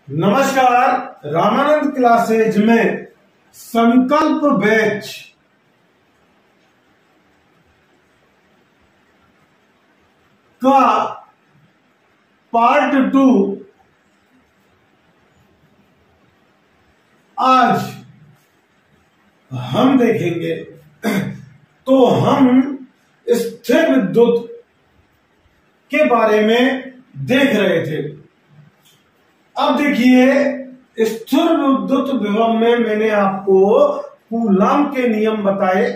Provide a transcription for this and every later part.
नमस्कार। रामानंद क्लासेज में संकल्प बैच का पार्ट 2 आज हम देखेंगे। तो हम स्थिर विद्युत के बारे में देख रहे थे। अब देखिए, स्थिर विद्युत विभव में मैंने आपको कूलॉम के नियम बताए,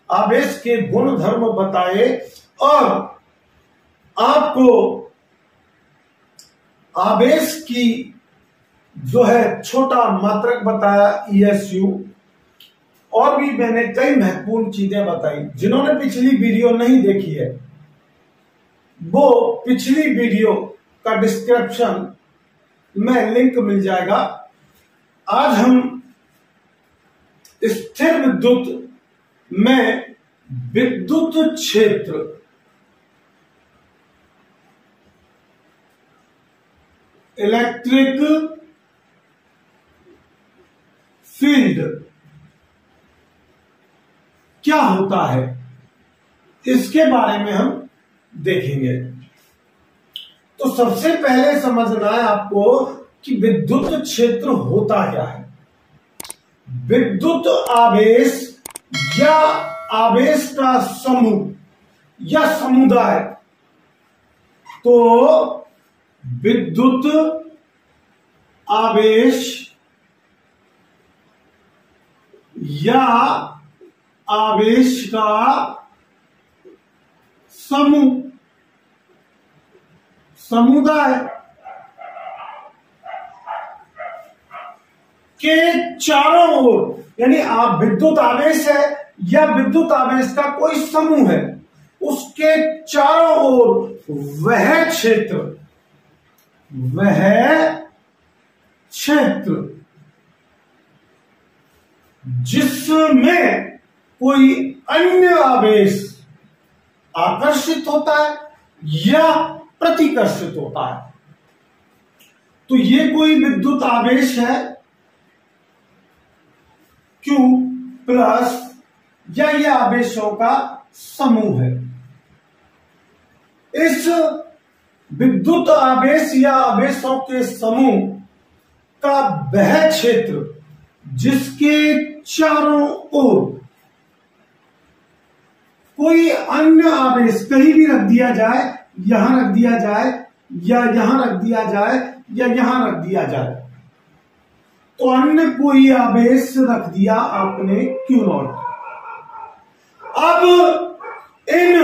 आवेश के गुण धर्म बताए और आपको आवेश की जो है छोटा मात्रक बताया ESU, और भी मैंने कई महत्वपूर्ण चीजें बताई। जिन्होंने पिछली वीडियो नहीं देखी है वो पिछली वीडियो का डिस्क्रिप्शन में लिंक मिल जाएगा। आज हम स्थिर विद्युत में विद्युत क्षेत्र इलेक्ट्रिक फील्ड क्या होता है इसके बारे में हम देखेंगे। तो सबसे पहले समझना है आपको कि विद्युत क्षेत्र होता क्या है। विद्युत आवेश या आवेश का समूह या समुदाय, तो विद्युत आवेश या आवेश का समूह समुदाय के चारों ओर, यानी आप विद्युत आवेश है या विद्युत आवेश का कोई समूह है, उसके चारों ओर वह क्षेत्र जिसमें कोई अन्य आवेश आकर्षित होता है या प्रतिकर्षित होता है। तो ये कोई विद्युत आवेश है Q प्लस या ये आवेशों का समूह है। इस विद्युत आवेश या आवेशों के समूह का वह क्षेत्र जिसके चारों ओर कोई अन्य आवेश कहीं भी रख दिया जाए, यहां रख दिया जाए या यहां रख दिया जाए या यहां रख दिया जाए, तो अन्य कोई आवेश रख दिया आपने Q0। अब इन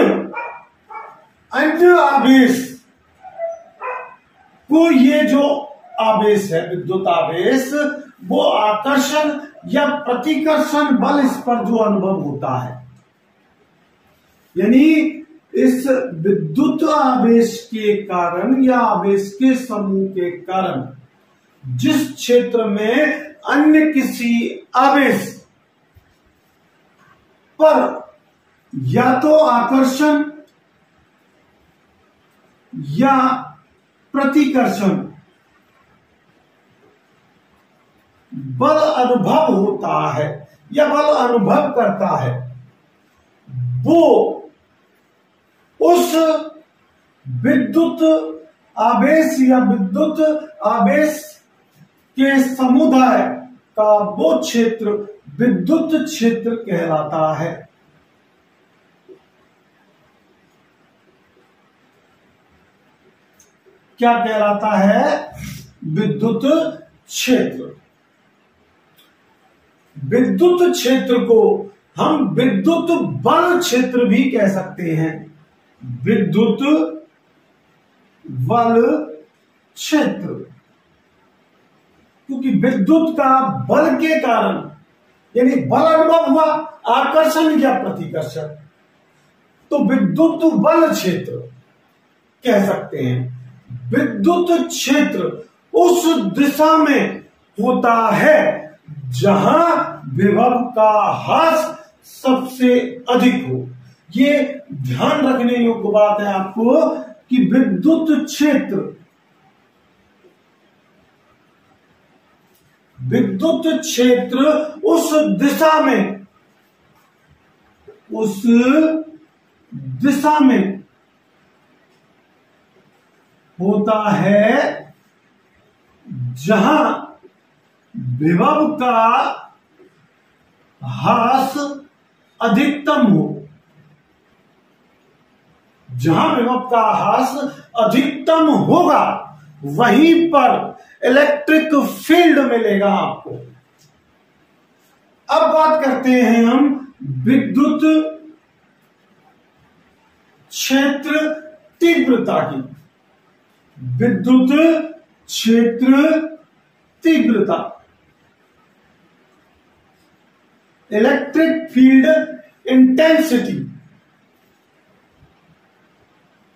अन्य आवेश को ये जो आवेश है विद्युत आवेश, वो आकर्षण या प्रतिकर्षण बल इस पर जो अनुभव होता है, यानी इस विद्युत आवेश के कारण या आवेश के समूह के कारण जिस क्षेत्र में अन्य किसी आवेश पर या तो आकर्षण या प्रतिकर्षण बल अनुभव होता है या बल अनुभव करता है, वो उस विद्युत आवेश या विद्युत आवेश के समुदाय का वो क्षेत्र विद्युत क्षेत्र कहलाता है। क्या कहलाता है? विद्युत क्षेत्र। विद्युत क्षेत्र को हम विद्युत बल क्षेत्र भी कह सकते हैं। विद्युत बल क्षेत्र, क्योंकि विद्युत का बल के कारण, यानी बल अनुभव हुआ आकर्षण या प्रतिकर्षण, तो विद्युत बल क्षेत्र कह सकते हैं। विद्युत क्षेत्र उस दिशा में होता है जहां विभव का ह्रास सबसे अधिक हो। ये ध्यान रखने योग्य बात है आपको कि विद्युत क्षेत्र विद्युत क्षेत्र उस दिशा में होता है जहां विभव का ह्रास अधिकतम हो। जहां विभव का ह्रास अधिकतम होगा वहीं पर इलेक्ट्रिक फील्ड मिलेगा आपको। अब बात करते हैं हम विद्युत क्षेत्र तीव्रता की। विद्युत क्षेत्र तीव्रता, electric field intensity.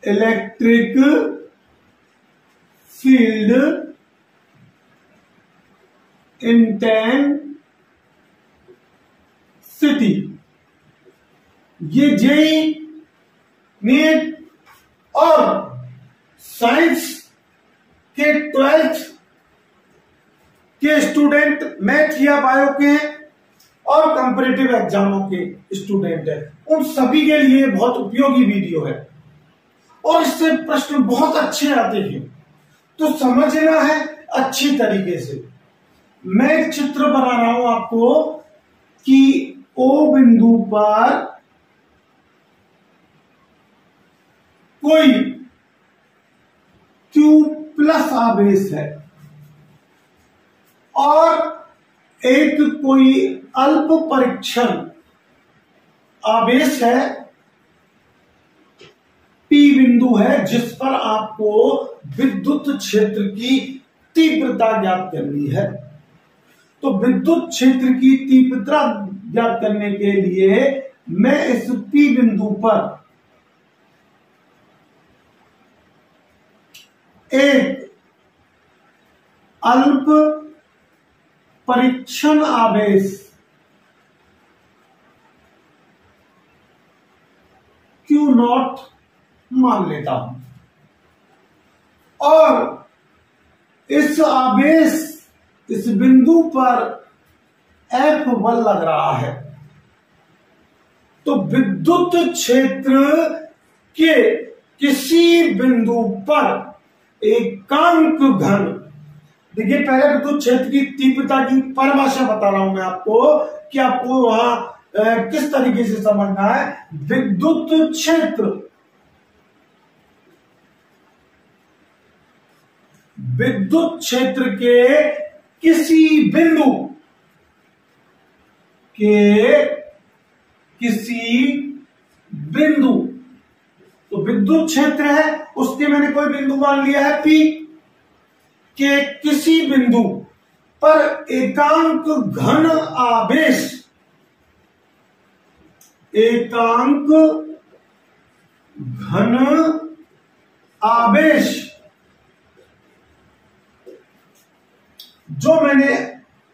Electric field intensity, ये जेईई नीट और साइंस के 12th के स्टूडेंट, मैथ या बायो के और कंपैरेटिव एग्जामों के स्टूडेंट है, उन सभी के लिए बहुत उपयोगी वीडियो है और इससे प्रश्न बहुत अच्छे आते हैं। तो समझना है अच्छी तरीके से। मैं एक चित्र बना रहा हूं आपको कि ओ बिंदु पर कोई Q प्लस आवेश है और एक कोई अल्प परीक्षण आवेश है, P बिंदु है, जिस पर आपको विद्युत क्षेत्र की तीव्रता ज्ञात करनी है। तो विद्युत क्षेत्र की तीव्रता ज्ञात करने के लिए मैं इस P बिंदु पर एक अल्प परीक्षण आवेश Q0 मान लेता हूं और इस आवेश, इस बिंदु पर F बल लग रहा है। तो विद्युत क्षेत्र के किसी बिंदु पर एकांक घन, देखिए पहले विद्युत क्षेत्र की तीव्रता की परिभाषा बता रहा हूं मैं आपको कि आपको वहां किस तरीके से समझना है। विद्युत क्षेत्र, विद्युत क्षेत्र के किसी बिंदु तो विद्युत क्षेत्र है, उसके मैंने कोई बिंदु मान लिया है P के किसी बिंदु पर एकांक घन आवेश, एकांक घन आवेश जो मैंने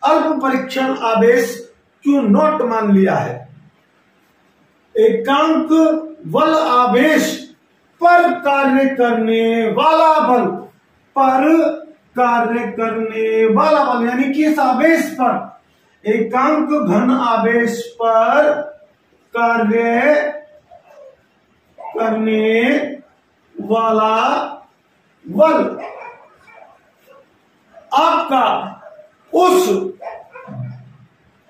अल्प परीक्षण आवेश Q0 मान लिया है, एकांक बल आवेश पर कार्य करने वाला बल, पर कार्य करने वाला बल, यानी कि इस आवेश पर, एकांक घन आवेश पर कार्य करने वाला बल आपका उस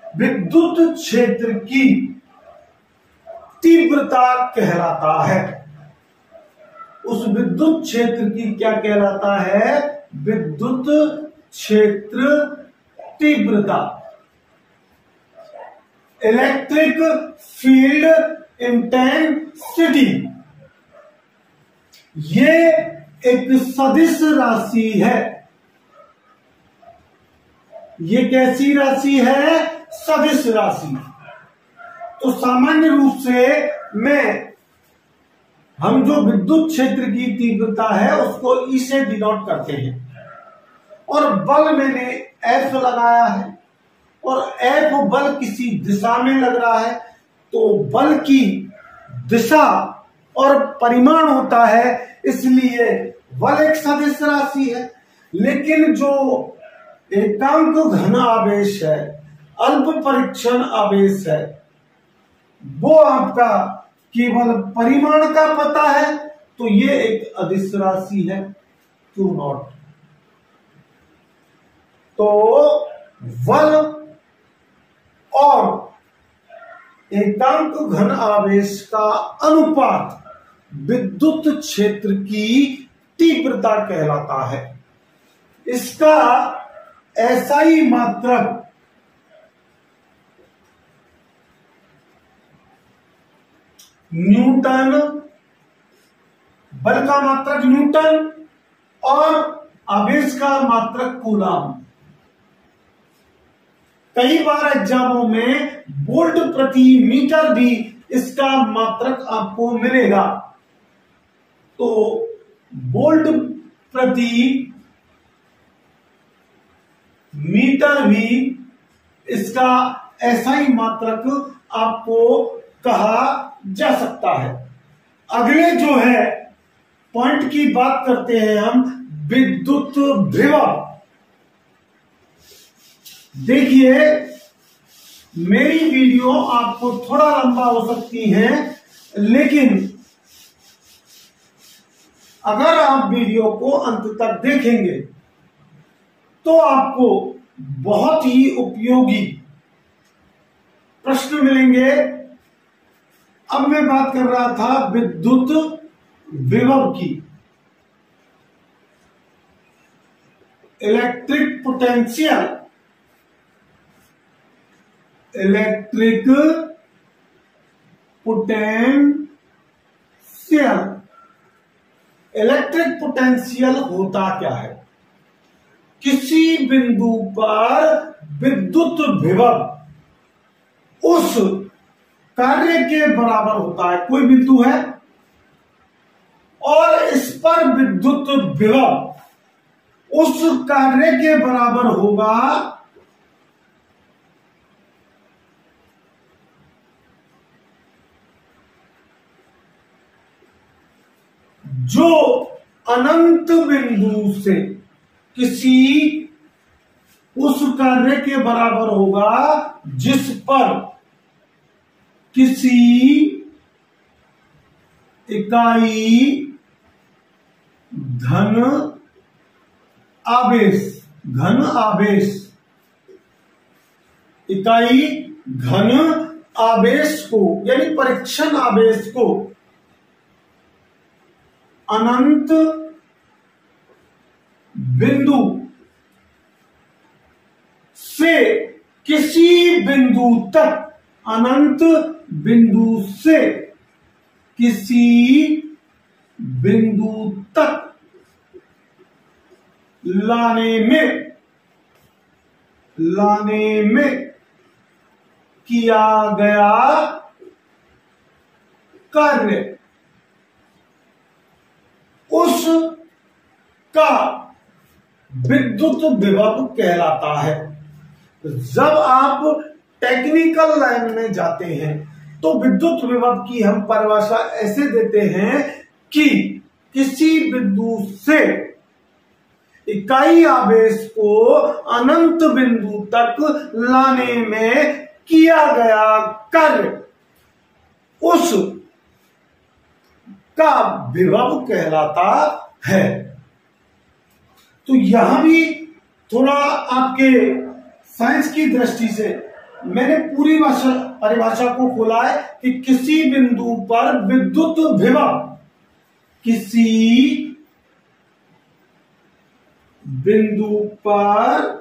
विद्युत क्षेत्र की तीव्रता कहलाता है। उस विद्युत क्षेत्र की क्या कहलाता है? विद्युत क्षेत्र तीव्रता, इलेक्ट्रिक फील्ड इंटेंसिटी। ये एक सदिश राशि है। ये कैसी राशि है? सदिश राशि। तो सामान्य रूप से हम जो विद्युत क्षेत्र की तीव्रता है उसको ई से डिनोट करते हैं और बल मैंने F लगाया है और F बल किसी दिशा में लग रहा है, तो बल की दिशा और परिमाण होता है, इसलिए बल एक सदिश राशि है। लेकिन जो एकांक घन आवेश है, अल्प परीक्षण आवेश है, वो आपका केवल परिमाण का पता है, तो ये एक अदिश राशि है Q0। तो बल और एकांक घन आवेश का अनुपात विद्युत क्षेत्र की तीव्रता कहलाता है। इसका एसआई मात्रक न्यूटन, बल का मात्रक न्यूटन और आवेश का मात्रक कूलम। कई बार एग्जामों में वोल्ट प्रति मीटर भी इसका मात्रक आपको मिलेगा। तो वोल्ट प्रति मीटर भी इसका एसआई मात्रक आपको कहा जा सकता है। अगले जो है पॉइंट की बात करते हैं हम, विद्युत विभव। देखिए, मेरी वीडियो आपको थोड़ा लंबा हो सकती है, लेकिन अगर आप वीडियो को अंत तक देखेंगे तो आपको बहुत ही उपयोगी प्रश्न मिलेंगे। अब मैं बात कर रहा था विद्युत विभव की। Electric potential, electric potential, electric potential होता क्या है? किसी बिंदु पर विद्युत विभव उस कार्य के बराबर होता है। कोई बिंदु है और इस पर विद्युत विभव उस कार्य के बराबर होगा जो अनंत बिंदु से किसी उस कार्य के बराबर होगा जिस पर किसी इकाई घन आवेश इकाई घन आवेश को, यानी परीक्षण आवेश को अनंत बिंदु से किसी बिंदु तक, अनंत बिंदु से किसी बिंदु तक लाने में किया गया कार्य, उस का विद्युत विभव कहलाता है। जब आप टेक्निकल लाइन में जाते हैं तो विद्युत विभव की हम परिभाषा ऐसे देते हैं कि किसी बिंदु से इकाई आवेश को अनंत बिंदु तक लाने में किया गया कार्य, उस का विभव कहलाता है। तो यहां भी थोड़ा आपके साइंस की दृष्टि से मैंने पूरी परिभाषा को खोला है कि किसी बिंदु पर विद्युत विभव, किसी बिंदु पर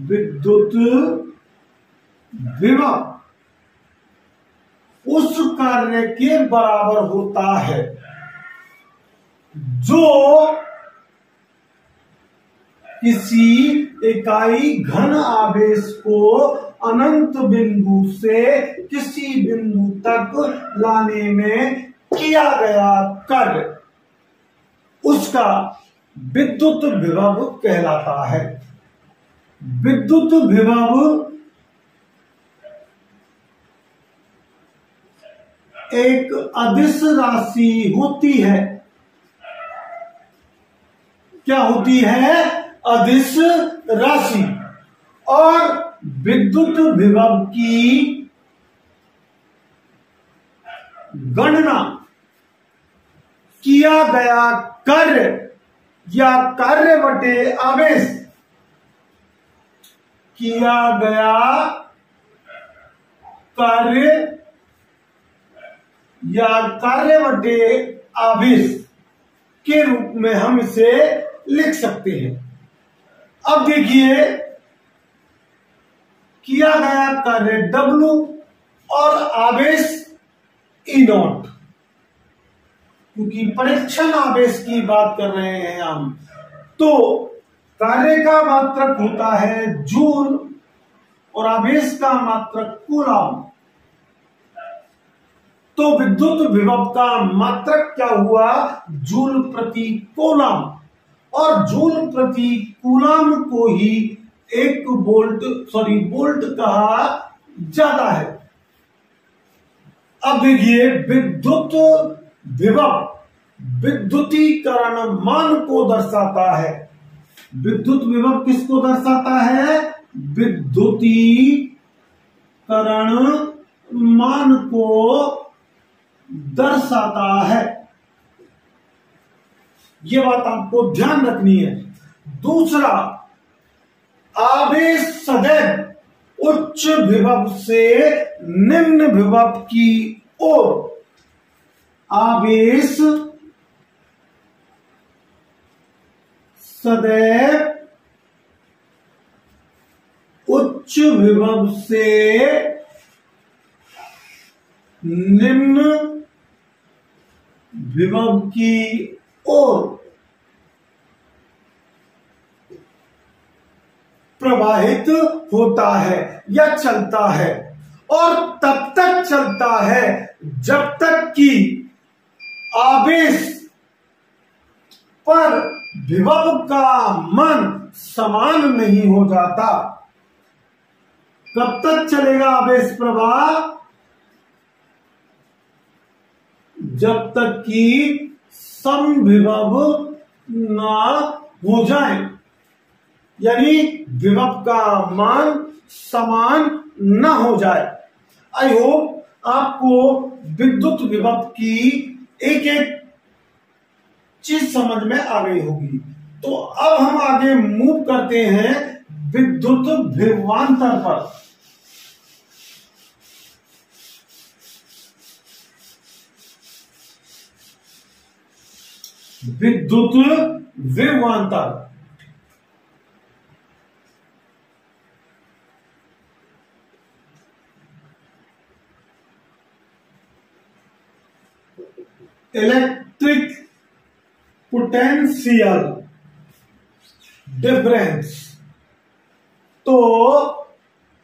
विद्युत विभव उस कार्य के बराबर होता है जो किसी इकाई घन आवेश को अनंत बिंदु से किसी बिंदु तक लाने में किया गया कार्य, उसका विद्युत विभव कहलाता है। विद्युत विभव एक अदिश राशि होती है। क्या होती है? अदिश राशि और विद्युत विभव की गणना किया गया कार्य या कार्य बटे आवेश, किया गया कार्य या कार्य बटे आवेश के रूप में हम इसे लिख सकते हैं। अब देखिए, किया गया कार्य W और आवेश E0, क्योंकि परीक्षण आवेश की बात कर रहे हैं हम, तो कार्य का मात्रक होता है जूल और आवेश का मात्रक कूलम। तो विद्युत विभव का मात्रक क्या हुआ? जूल प्रति कूलम, और जूल प्रति कूलम को ही एक वोल्ट कहा जाता है। अब देखिए, विद्युत विभव विद्युतीकरण मान को दर्शाता है। विद्युत विभव किसको दर्शाता है? विद्युतीकरण मान को दर्शाता है। यह बात आपको ध्यान रखनी है। दूसरा, आवेश सदैव उच्च विभव से निम्न विभव की ओर, आवेश सदैव उच्च विभव से निम्न विभव की ओर प्रवाहित होता है या चलता है, और तब तक चलता है जब तक कि आवेश पर विभव का मान समान नहीं हो जाता। कब तक चलेगा आवेश प्रवाह? जब तक कि समविभव ना हो जाए, यानी विभव का मान समान न हो जाए। आई होप आपको विद्युत विभव की एक एक चीज समझ में आ गई होगी। तो अब हम आगे मूव करते हैं विद्युत विभवांतर पर। विद्युत विभवांतर, इलेक्ट्रिक पोटेंशियल डिफरेंस। तो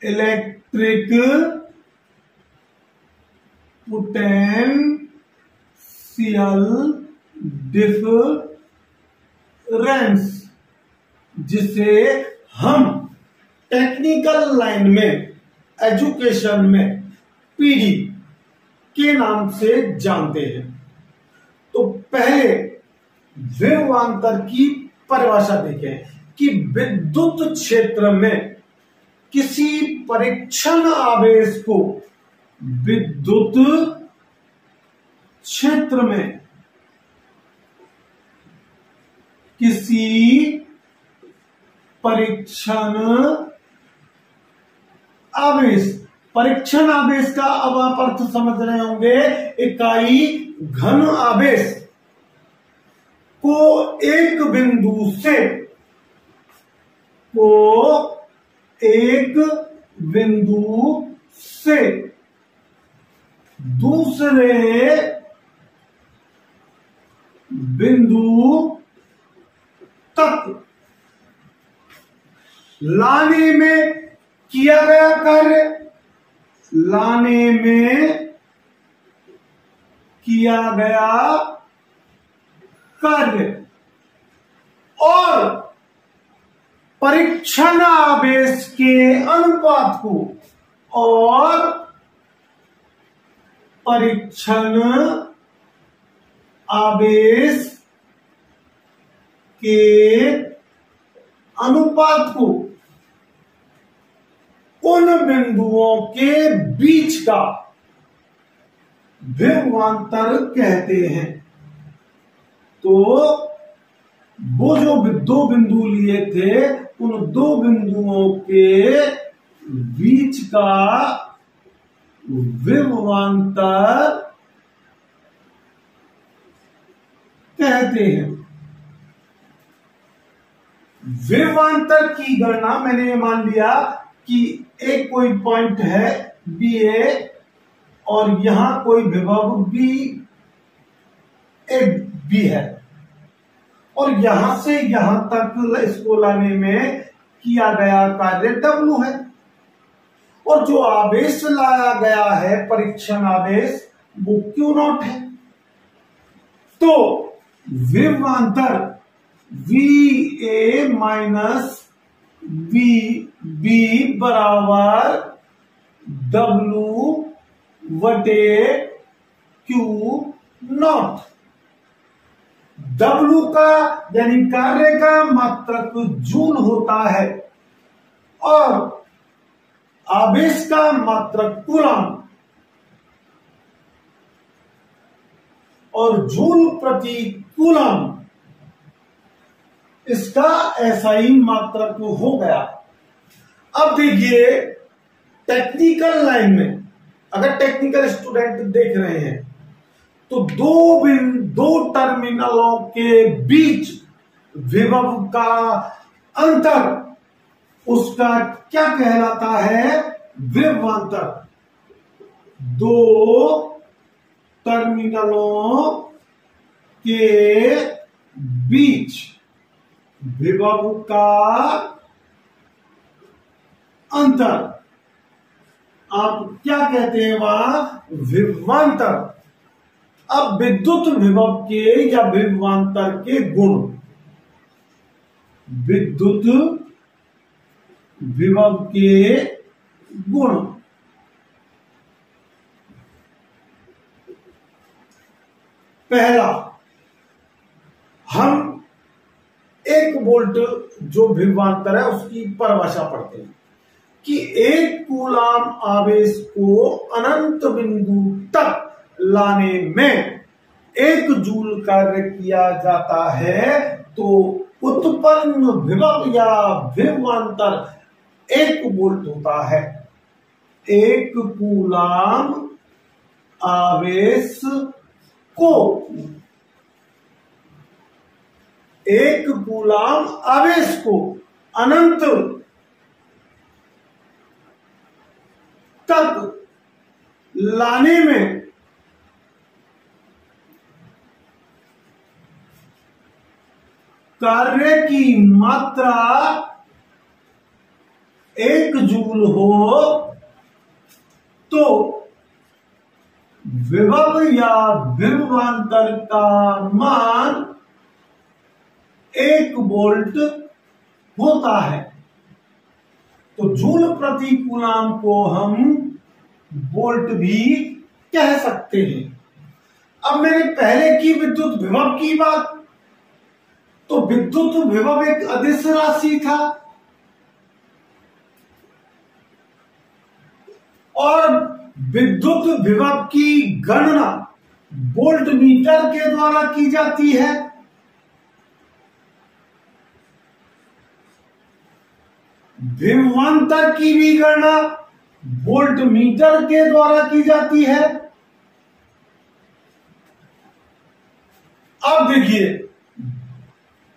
इलेक्ट्रिक पोटेंशियल डिफरेंस, जिसे हम टेक्निकल लाइन में, एजुकेशन में पीडी के नाम से जानते हैं। तो पहले विभवांतर की परिभाषा देखें कि विद्युत क्षेत्र में किसी परीक्षण आवेश को, विद्युत क्षेत्र में किसी परीक्षण आवेश, परीक्षण आवेश का अब आप अर्थ समझ रहे होंगे, इकाई घन आवेश को एक बिंदु से दूसरे बिंदु तक लाने में किया गया कार्य, लाने में किया गया कार्य, और परीक्षण आवेश के अनुपात को, और परीक्षण आवेश के अनुपात को उन बिंदुओं के बीच का विभवांतर कहते हैं। तो वो जो दो बिंदु लिए थे, उन दो बिंदुओं के बीच का विभवांतर कहते हैं। विभवांतर की गणना मैंने मान लिया कि एक कोई पॉइंट है बी ए और यहां कोई विभव बी ए बी है, और यहां से यहां तक इसको लाने में किया गया कार्य W है, और जो आवेश लाया गया है परीक्षण आवेश वो Q0 है। तो विभवांतर VA माइनस VB बराबर W बटे Q0। W का यानी कार्य का मात्रक जूल होता है और आवेश का मात्रक कूलम, और जूल प्रति कूलम इसका ऐसा ही मात्रक हो गया। अब देखिए टेक्निकल लाइन में अगर टेक्निकल स्टूडेंट देख रहे हैं तो दो टर्मिनलों के बीच विभव का अंतर उसका क्या कहलाता है? विभवांतर। दो टर्मिनलों के बीच विभव का अंतर आप क्या कहते हैं? वहां विभवांतर। अब विद्युत विभव के या विभवांतर के गुण, विद्युत विभव के गुण। पहला, हम 1 वोल्ट जो विभवांतर है उसकी परिभाषा पढ़ते हैं कि 1 कूलाम आवेश को अनंत बिंदु तक लाने में 1 जूल कार्य किया जाता है, तो उत्पन्न विभव या विभवांतर 1 वोल्ट होता है। 1 कूलाम आवेश को 1 कूलाम आवेश को अनंत तक लाने में कार्य की मात्रा 1 जूल हो तो विभव या विभवांतर का मान 1 वोल्ट होता है। तो जूल प्रति कूलाम को हम वोल्ट भी कह सकते हैं। अब मैंने पहले की विद्युत विभव की बात, तो विद्युत विभव एक अदिश राशि था और विद्युत विभव की गणना वोल्ट मीटर के द्वारा की जाती है। विभवांतर की भी गणना वोल्ट मीटर के द्वारा की जाती है। अब देखिए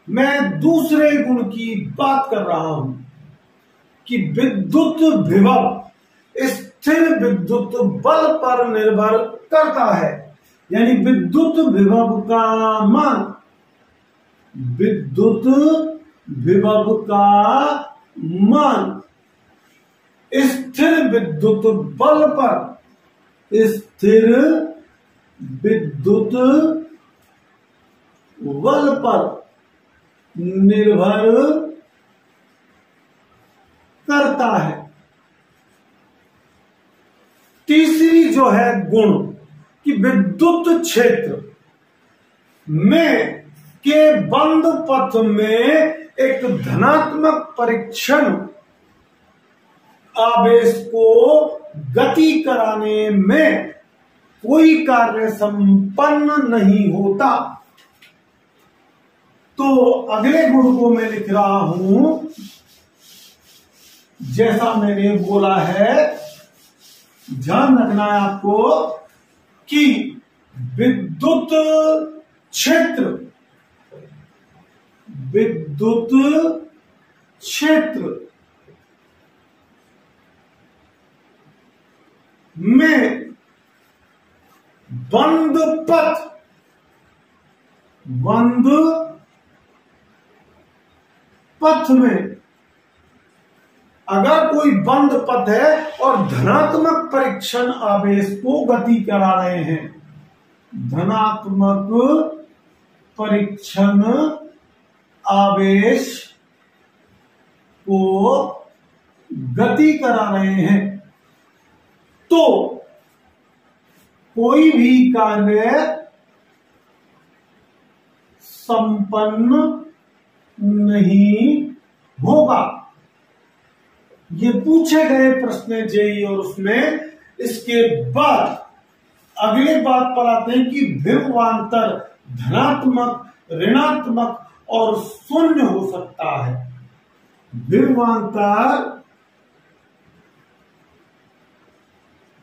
मैं दूसरे गुण की बात कर रहा हूं कि विद्युत विभव स्थिर विद्युत बल पर निर्भर करता है, यानी विद्युत विभव का मान विद्युत विभव का मान स्थिर विद्युत बल पर स्थिर विद्युत बल पर निर्भर करता है। तीसरी जो है गुण कि विद्युत क्षेत्र में के बंद पथ में एक धनात्मक परीक्षण आवेश को गति कराने में कोई कार्य संपन्न नहीं होता। तो अगले गुण को मैं लिख रहा हूं, जैसा मैंने बोला है, ध्यान रखना है आपको कि विद्युत क्षेत्र में बंद पथ में अगर कोई बंद पथ है और धनात्मक परीक्षण आवेश को गति करा रहे हैं, धनात्मक परीक्षण आवेश को गति करा रहे हैं, तो कोई भी कार्य संपन्न नहीं होगा। ये पूछे गए प्रश्न जेई और उसमें। इसके बाद अगले बात पर आते हैं कि विभवांतर धनात्मक, ऋणात्मक और शून्य हो सकता है। विभवांतर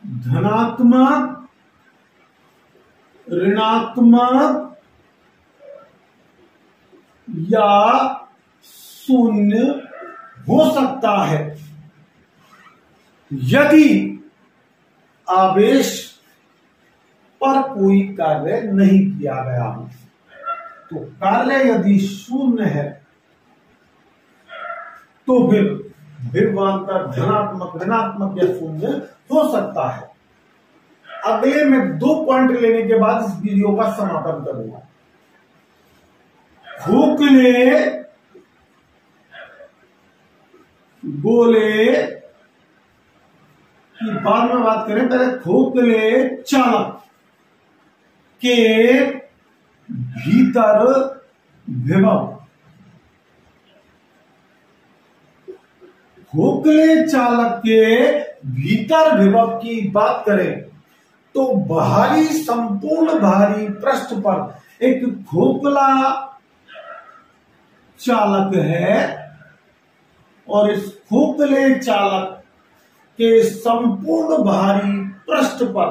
धनात्मक, ऋणात्मक या शून्य हो सकता है यदि आवेश पर कोई कार्य नहीं किया गया हो। तो कार्य यदि शून्य है तो फिर विभवांतर धनात्मक, ऋणात्मक या शून्य हो सकता है। अगले में 2 पॉइंट लेने के बाद इस वीडियो का समापन करूंगा। खोखले गोले की बाद में बात करें, पहले खोखले चालक के भीतर विभव, खोखले चालक के भीतर विभव की बात करें तो बाहरी, संपूर्ण बाहरी पृष्ठ पर एक खोखला चालक है और इस खोखले चालक के संपूर्ण बाहरी पृष्ठ पर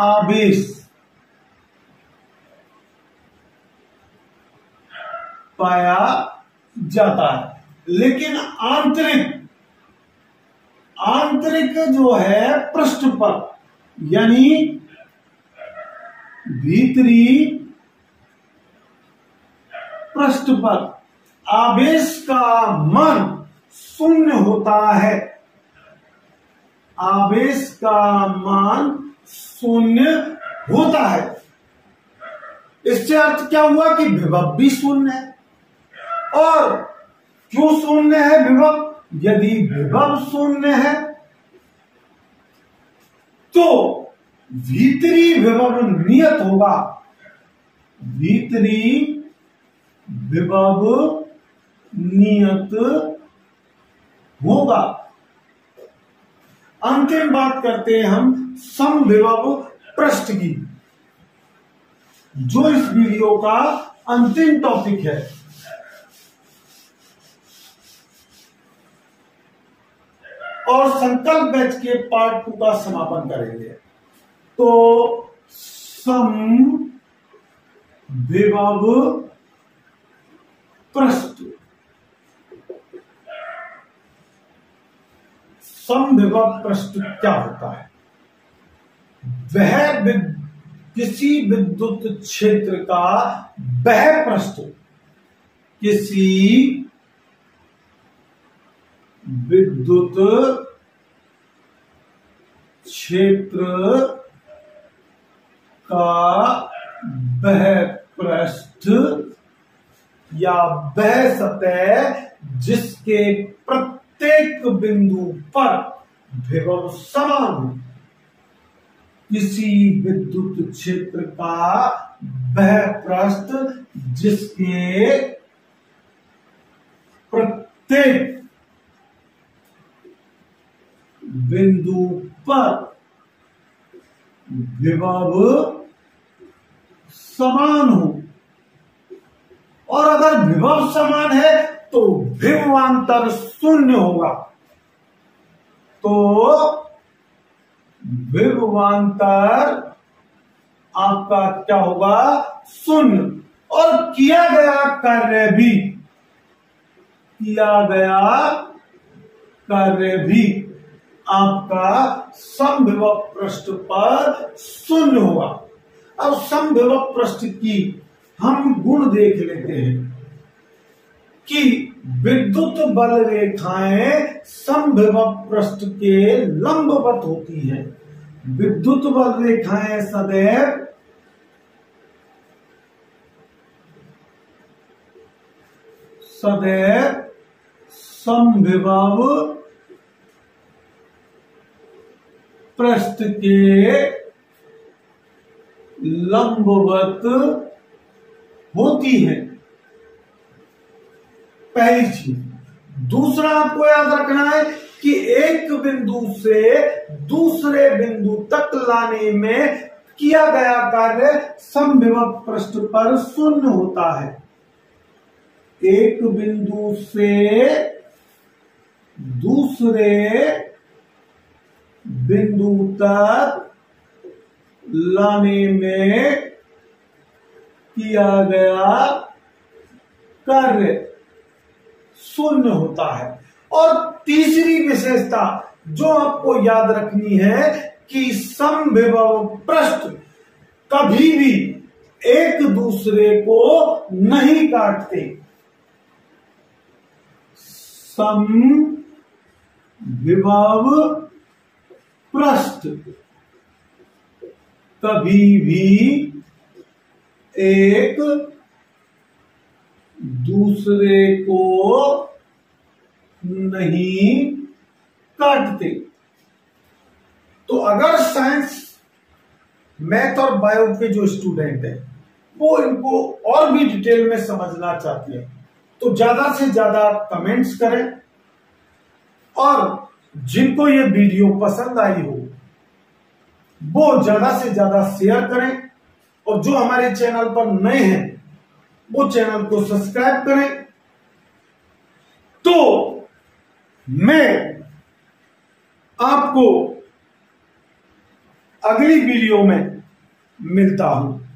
आवेश पाया जाता है। लेकिन आंतरिक जो है पृष्ठ पर, यानी भीतरी पृष्ठ पर आवेश का मान शून्य होता है। आवेश का मान शून्य होता है। इससे अर्थ क्या हुआ कि विभव भी शून्य है। और क्यों शून्य है विभव? यदि विभव शून्य है तो भीतरी विभव नियत होगा। भीतरी विभव नियत होगा। अंतिम बात करते हैं हम समविभव पृष्ठ की, जो इस वीडियो का अंतिम टॉपिक है। और संकल्प बैच के पार्ट 2 का समापन करेंगे। तो समविभव पृष्ठ, समविभव पृष्ठ क्या होता है? वह किसी विद्युत क्षेत्र का वह पृष्ठ, किसी विद्युत क्षेत्र का वह पृष्ठ या वह सतह जिसके प्रत्येक बिंदु पर विभव समान हो। किसी विद्युत क्षेत्र का वह पृष्ठ जिसके प्रत्येक बिंदु पर विभव समान हो, और अगर विभव समान है तो विभवांतर शून्य होगा। तो विभवांतर आपका क्या होगा? शून्य। और किया गया कार्य भी आपका समविभव पृष्ठ पर शून्य होगा। अब समविभव पृष्ठ की हम गुण देख लेते हैं कि विद्युत बल रेखाएं समविभव पृष्ठ के लंबवत होती हैं। विद्युत बल रेखाएं सदैव समविभव पृष्ठ के लंबवत होती है, पहली चीज। दूसरा आपको याद रखना है कि एक बिंदु से दूसरे बिंदु तक लाने में किया गया कार्य समविभव पृष्ठ पर शून्य होता है। एक बिंदु से दूसरे बिंदु तक लाने में किया गया कार्य शून्य होता है। और तीसरी विशेषता जो आपको याद रखनी है कि समविभव पृष्ठ कभी भी एक दूसरे को नहीं काटते। समविभव पृष्ठ कभी भी एक दूसरे को नहीं काटते। तो अगर साइंस, मैथ और बायो के जो स्टूडेंट हैं वो इनको और भी डिटेल में समझना चाहते हैं तो ज्यादा से ज्यादा कमेंट्स करें, और जिनको ये वीडियो पसंद आई हो वो ज्यादा से ज्यादा शेयर करें, और जो हमारे चैनल पर नए हैं वो चैनल को सब्सक्राइब करें। तो मैं आपको अगली वीडियो में मिलता हूं।